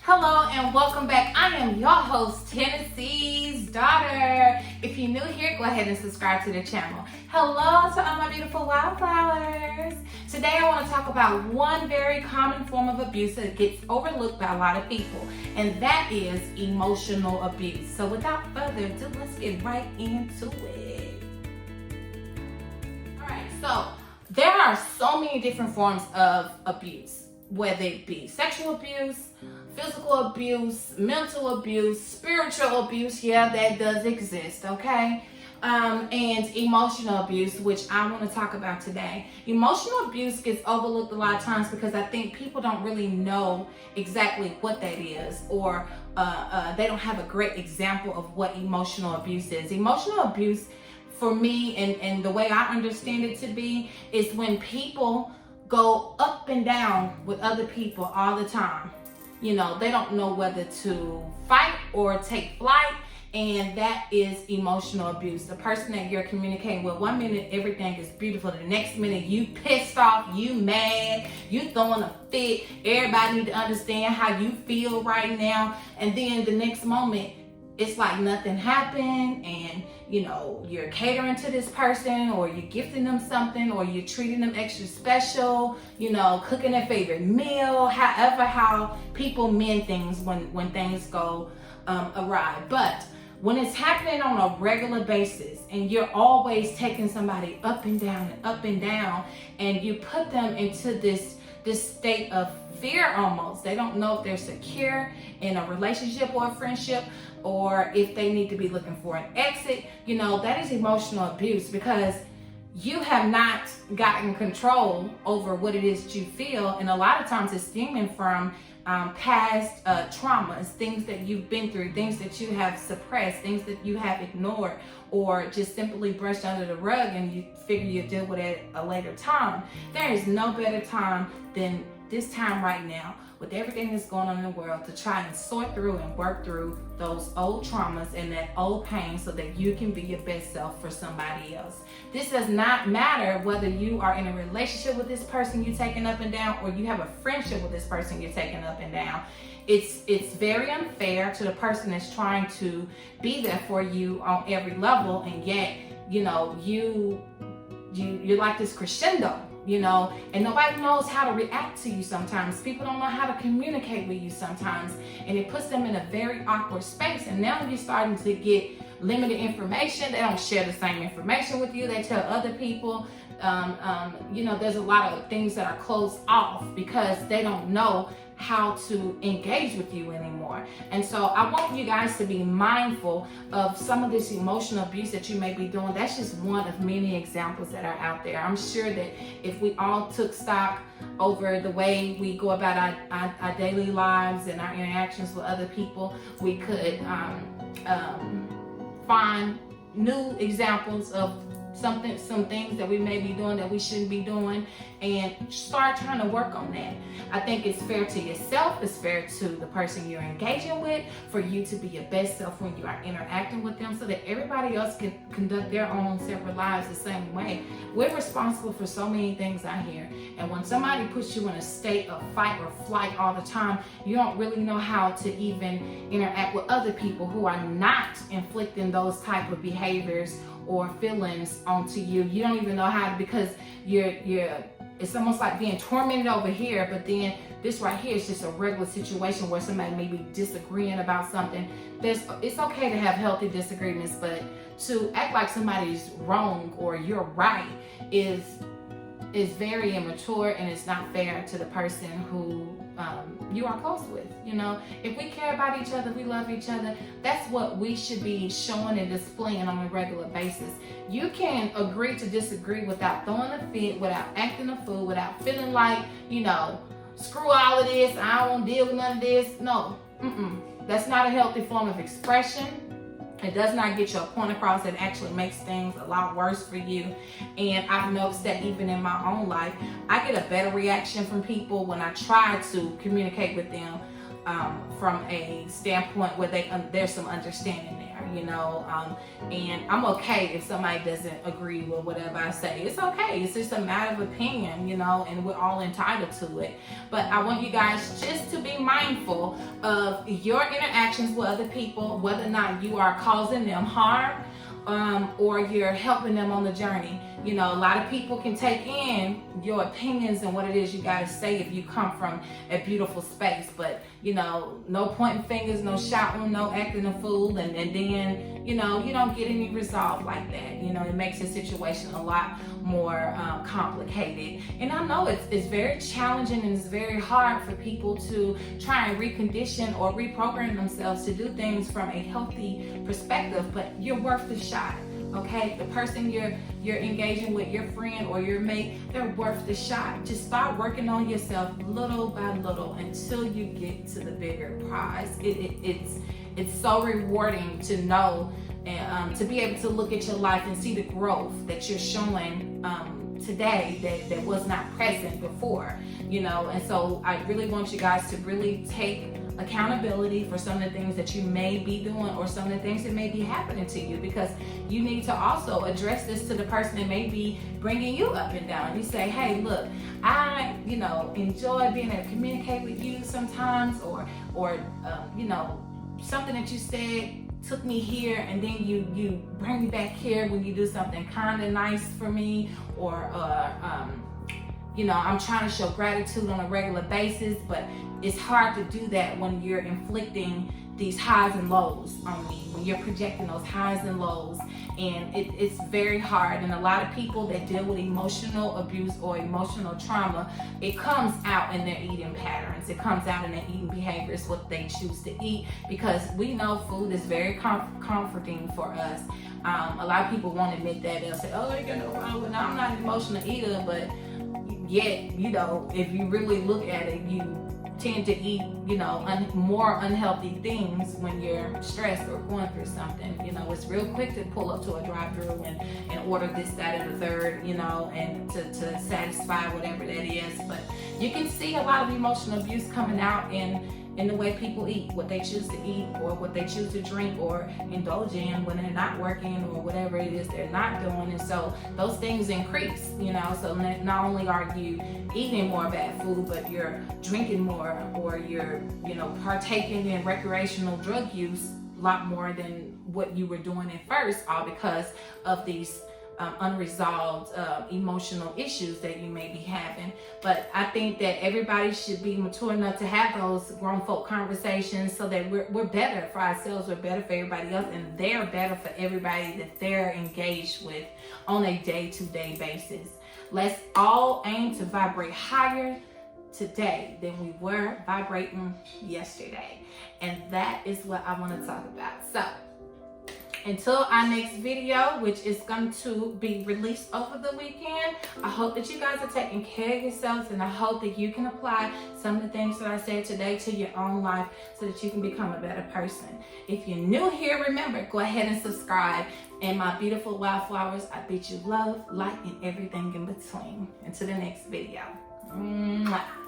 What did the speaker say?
Hello and welcome back. I am your host, Tennessee's daughter. If you're new here, go ahead and subscribe to the channel. Hello to all my beautiful wildflowers. Today I want to talk about one very common form of abuse that gets overlooked by a lot of people, and that is emotional abuse. So without further ado, let's get right into it. All right, so there are so many different forms of abuse, whether it be sexual abuse, physical abuse, mental abuse, spiritual abuse. Yeah, that does exist, okay? And emotional abuse, which I want to talk about today. Emotional abuse gets overlooked a lot of times because I think people don't really know exactly what that is, or they don't have a great example of what emotional abuse is. Emotional abuse, for me, and the way I understand it to be, is when people go up and down with other people all the time. You know, they don't know whether to fight or take flight, and that is emotional abuse. The person that you're communicating with, one minute everything is beautiful, the next minute you pissed off, you mad, you throwing a fit, everybody need to understand how you feel right now, and then the next moment it's like nothing happened, and you know, you're catering to this person, or you're gifting them something, or you're treating them extra special, you know, cooking their favorite meal, however how people mend things when things go awry. But when it's happening on a regular basis and you're always taking somebody up and down, and you put them into this state of fear almost. They don't know if they're secure in a relationship or a friendship, or if they need to be looking for an exit. You know, that is emotional abuse, because you have not gotten control over what it is that you feel, and a lot of times it's stemming from past traumas, things that you've been through, things that you have suppressed, things that you have ignored, or just simply brushed under the rug, and you figure you'll deal with it at a later time. There is no better time than this time right now, with everything that's going on in the world, to try and sort through and work through those old traumas and that old pain so that you can be your best self for somebody else. This does not matter whether you are in a relationship with this person you're taking up and down, or you have a friendship with this person you're taking up and down. It's very unfair to the person that's trying to be there for you on every level, and yet, you know, you're like this crescendo, you know, and nobody knows how to react to you sometimes. People don't know how to communicate with you sometimes, and it puts them in a very awkward space. And now you're starting to get limited information. They don't share the same information with you. They tell other people. You know, there's a lot of things that are closed off because they don't know how to engage with you anymore. And so I want you guys to be mindful of some of this emotional abuse that you may be doing. That's just one of many examples that are out there. I'm sure that if we all took stock over the way we go about our daily lives and our interactions with other people, we could find new examples of some things that we may be doing that we shouldn't be doing, and start trying to work on that. I think it's fair to yourself, it's fair to the person you're engaging with, for you to be your best self when you are interacting with them, so that everybody else can conduct their own separate lives the same way. We're responsible for so many things out here, and when somebody puts you in a state of fight or flight all the time, you don't really know how to even interact with other people who are not inflicting those type of behaviors or feelings onto you. You don't even know how to, because it's almost like being tormented over here, but then this right here is just a regular situation where somebody may be disagreeing about something. It's okay to have healthy disagreements, but to act like somebody's wrong or you're right is very immature, and it's not fair to the person who you are close with. You know, if we care about each other, we love each other, that's what we should be showing and displaying on a regular basis. You can agree to disagree without throwing a fit, without acting a fool, without feeling like, you know, screw all of this, I don't want to deal with none of this. No, that's not a healthy form of expression. It does not get your point across. It actually makes things a lot worse for you. And I've noticed that even in my own life, I get a better reaction from people when I try to communicate with them from a standpoint where there's some understanding there. and I'm okay if somebody doesn't agree with whatever I say. It's okay. It's just a matter of opinion, and we're all entitled to it. But I want you guys just to be mindful of your interactions with other people, whether or not you are causing them harm, or you're helping them on the journey. A lot of people can take in your opinions and what it is you got to say if you come from a beautiful space. But, no pointing fingers, no shouting, no acting a fool. And then, you don't get any resolve like that. It makes the situation a lot more complicated. And I know it's very challenging and it's very hard for people to try and recondition or reprogram themselves to do things from a healthy perspective, but you're worth the shot. Okay, the person you're engaging with, your friend or your mate, they're worth the shot. Just start working on yourself little by little until you get to the bigger prize. It's so rewarding to know and to be able to look at your life and see the growth that you're showing today that was not present before. And so I really want you guys to really take accountability for some of the things that you may be doing or some of the things that may be happening to you, because you need to also address this to the person that may be bringing you up and down. You say, hey, look, I enjoy being able to communicate with you sometimes, or something that you said took me here, and then you bring me back here when you do something kind of nice for me, or I'm trying to show gratitude on a regular basis, but it's hard to do that when you're inflicting these highs and lows on me, when you're projecting those highs and lows, and it's very hard. And a lot of people that deal with emotional abuse or emotional trauma, it comes out in their eating patterns, it comes out in their eating behaviors, what they choose to eat, because we know food is very comforting for us. A lot of people won't admit that. They'll say, oh, you know, well, I'm not an emotional eater, but yet, if you really look at it, you tend to eat, more unhealthy things when you're stressed or going through something. It's real quick to pull up to a drive-thru and order this, that, and the third, and to satisfy whatever that is. But you can see a lot of emotional abuse coming out in the way people eat, what they choose to eat, or what they choose to drink or indulge in when they're not working, or whatever it is they're not doing. And so those things increase, so not only are you eating more bad food, but you're drinking more, or you're, partaking in recreational drug use a lot more than what you were doing at first, all because of these unresolved emotional issues that you may be having. But I think that everybody should be mature enough to have those grown folk conversations, so that we're better for ourselves, we're better for everybody else, and they're better for everybody that they're engaged with on a day-to-day basis. Let's all aim to vibrate higher today than we were vibrating yesterday. And that is what I want to talk about. So until our next video, which is going to be released over the weekend, I hope that you guys are taking care of yourselves, and I hope that you can apply some of the things that I said today to your own life so that you can become a better person. If you're new here, remember, go ahead and subscribe. And my beautiful wildflowers, I bid you love, light, and everything in between. Until the next video. Mwah.